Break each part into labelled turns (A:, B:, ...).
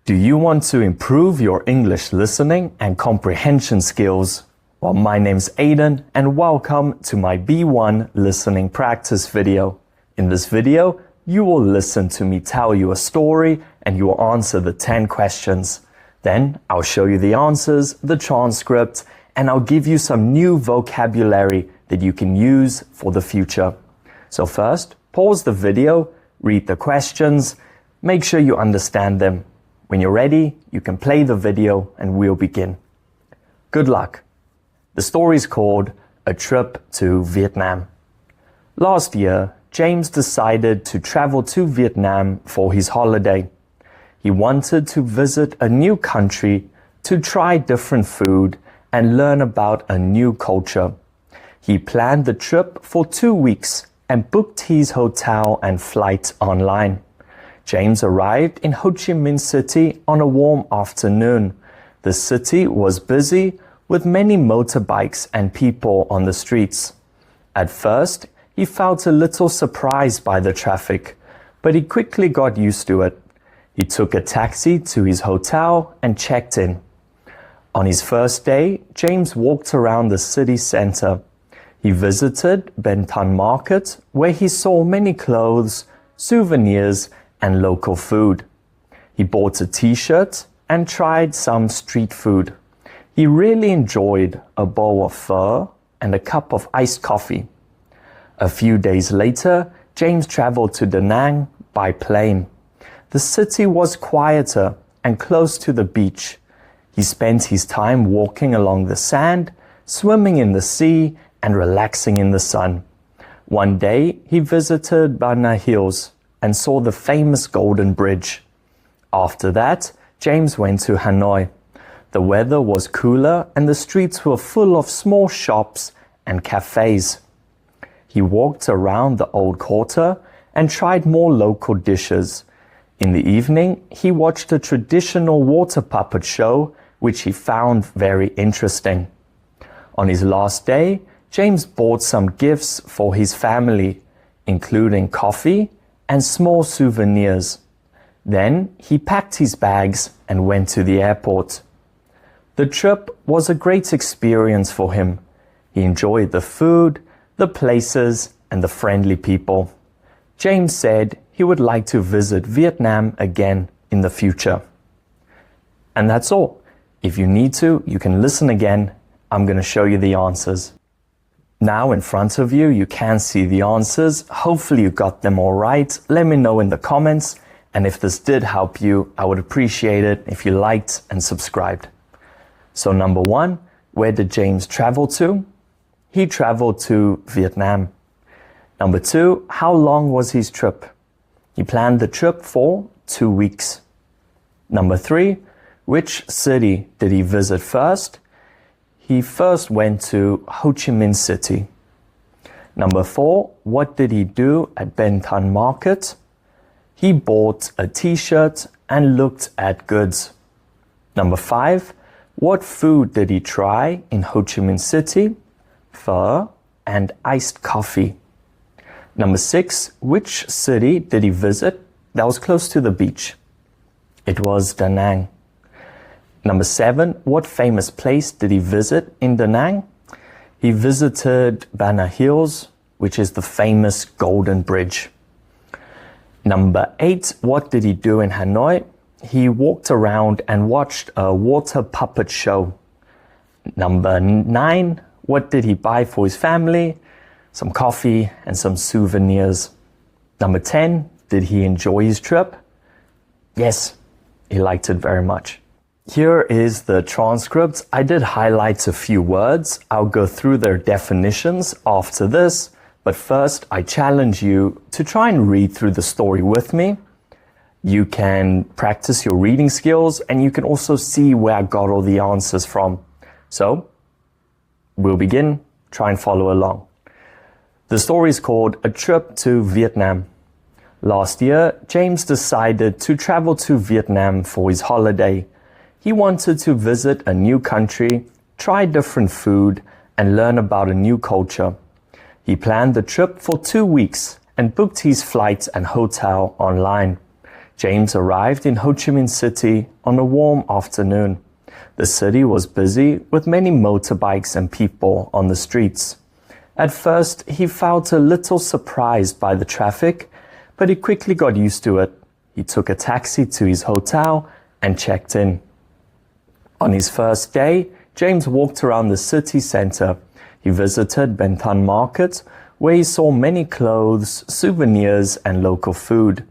A: Do you want to improve your English listening and comprehension skills? Well, my name's Aiden and welcome to my B1 listening practice video. In this video, you will listen to me tell you a story and you will answer the 10 questions. Then I'll show you the answers, the transcript, and I'll give you some new vocabulary that you can use for the future. So first, pause the video, read the questions, make sure you understand them. When you're ready, you can play the video and we'll begin. Good luck. The story is called A Trip to Vietnam. Last year, James decided to travel to Vietnam for his holiday. He wanted to visit a new country, to try different food, and learn about a new culture. He planned the trip for 2 weeks and booked his hotel and flight online. James arrived in Ho Chi Minh City on a warm afternoon. The city was busy with many motorbikes and people on the streets. At first, he felt a little surprised by the traffic, but he quickly got used to it. He took a taxi to his hotel and checked in. On his first day, James walked around the city center. He visited Ben Thanh Market, where he saw many clothes, souvenirs, and local food. He bought a t-shirt and tried some street food. He really enjoyed a bowl of pho and a cup of iced coffee. A few days later, James traveled to Da Nang by plane. The city was quieter and close to the beach. He spent his time walking along the sand, swimming in the sea, and relaxing in the sun. One day, he visited Bana Hills and saw the famous Golden Bridge. After that, James went to Hanoi. The weather was cooler and the streets were full of small shops and cafes. He walked around the old quarter and tried more local dishes. In the evening, he watched a traditional water puppet show, which he found very interesting. On his last day, James bought some gifts for his family, including coffee and small souvenirs. Then he packed his bags and went to the airport. The trip was a great experience for him. He enjoyed the food, the places, and the friendly people. James said he would like to visit Vietnam again in the future. And that's all. If you need to, you can listen again. I'm going to show you the answers. Now in front of you, you can see the answers. Hopefully you got them all right. Let me know in the comments. And if this did help you, I would appreciate it if you liked and subscribed. So number 1, where did James travel to? He traveled to Vietnam. Number 2, how long was his trip? He planned the trip for 2 weeks. Number 3, which city did he visit first? He first went to Ho Chi Minh City. Number 4, what did he do at Ben Thanh Market? He bought a t-shirt and looked at goods. Number 5, what food did he try in Ho Chi Minh City? Pho and iced coffee. Number 6, which city did he visit that was close to the beach? It was Da Nang. Number 7, what famous place did he visit in Da Nang? He visited Bana Hills, which is the famous Golden Bridge. Number 8, what did he do in Hanoi? He walked around and watched a water puppet show. Number 9, what did he buy for his family? Some coffee and some souvenirs. Number 10, did he enjoy his trip? Yes, he liked it very much. Here is the transcript. I did highlight a few words. I'll go through their definitions after this, but first I challenge you to try and read through the story with me. You can practice your reading skills and you can also see where I got all the answers from. So, we'll begin. Try and follow along. The story is called A Trip to Vietnam. Last year, James decided to travel to Vietnam for his holiday. He wanted to visit a new country, try different food, and learn about a new culture. He planned the trip for 2 weeks and booked his flights and hotel online. James arrived in Ho Chi Minh City on a warm afternoon. The city was busy with many motorbikes and people on the streets. At first, he felt a little surprised by the traffic, but he quickly got used to it. He took a taxi to his hotel and checked in. On his first day, James walked around the city center. He visited Ben Thanh Market, where he saw many clothes, souvenirs, and local food.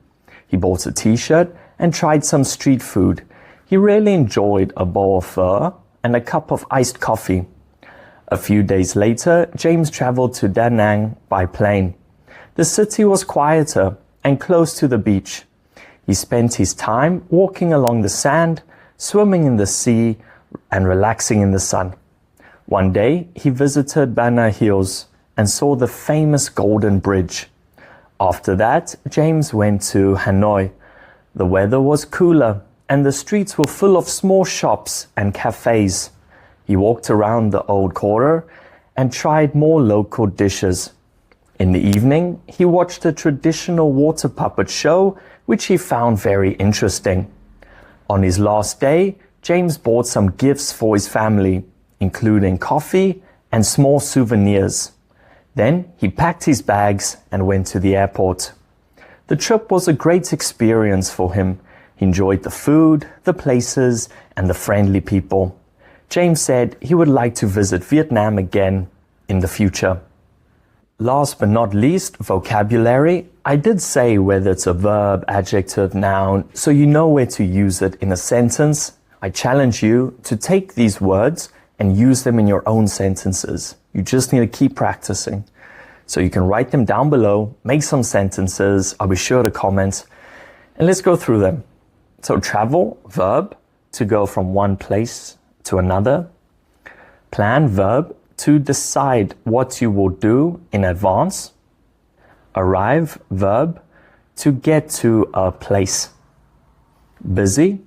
A: He bought a t-shirt and tried some street food. He really enjoyed a bowl of pho and a cup of iced coffee. A few days later, James traveled to Da Nang by plane. The city was quieter and close to the beach. He spent his time walking along the sand, swimming in the sea, and relaxing in the sun. One day, he visited Bana Hills and saw the famous Golden Bridge. After that, James went to Hanoi. The weather was cooler and the streets were full of small shops and cafes. He walked around the old quarter and tried more local dishes. In the evening, he watched a traditional water puppet show, which he found very interesting. On his last day, James bought some gifts for his family, including coffee and small souvenirs. Then he packed his bags and went to the airport. The trip was a great experience for him. He enjoyed the food, the places, and the friendly people. James said he would like to visit Vietnam again in the future. Last but not least, vocabulary. I did say whether it's a verb, adjective, noun, so you know where to use it in a sentence. I challenge you to take these words and use them in your own sentences. You just need to keep practicing. So you can write them down below, make some sentences. I'll be sure to comment. And let's go through them. So travel, verb, to go from one place to another. Plan, verb, to decide what you will do in advance. Arrive, verb, to get to a place. Busy,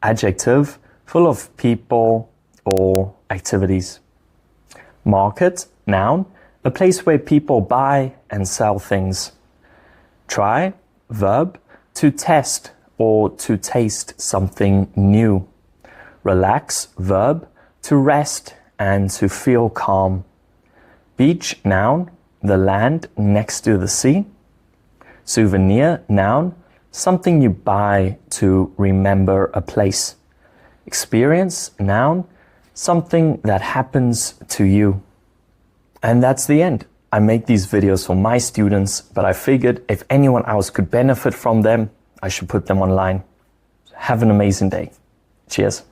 A: adjective, full of people or activities. Market, noun, a place where people buy and sell things. Try, verb, to test or to taste something new. Relax, verb, to rest and to feel calm. Beach, noun, the land next to the sea. Souvenir, noun, something you buy to remember a place. Experience, noun, something that happens to you. And that's the end. I make these videos for my students, but I figured if anyone else could benefit from them, I should put them online. Have an amazing day. Cheers.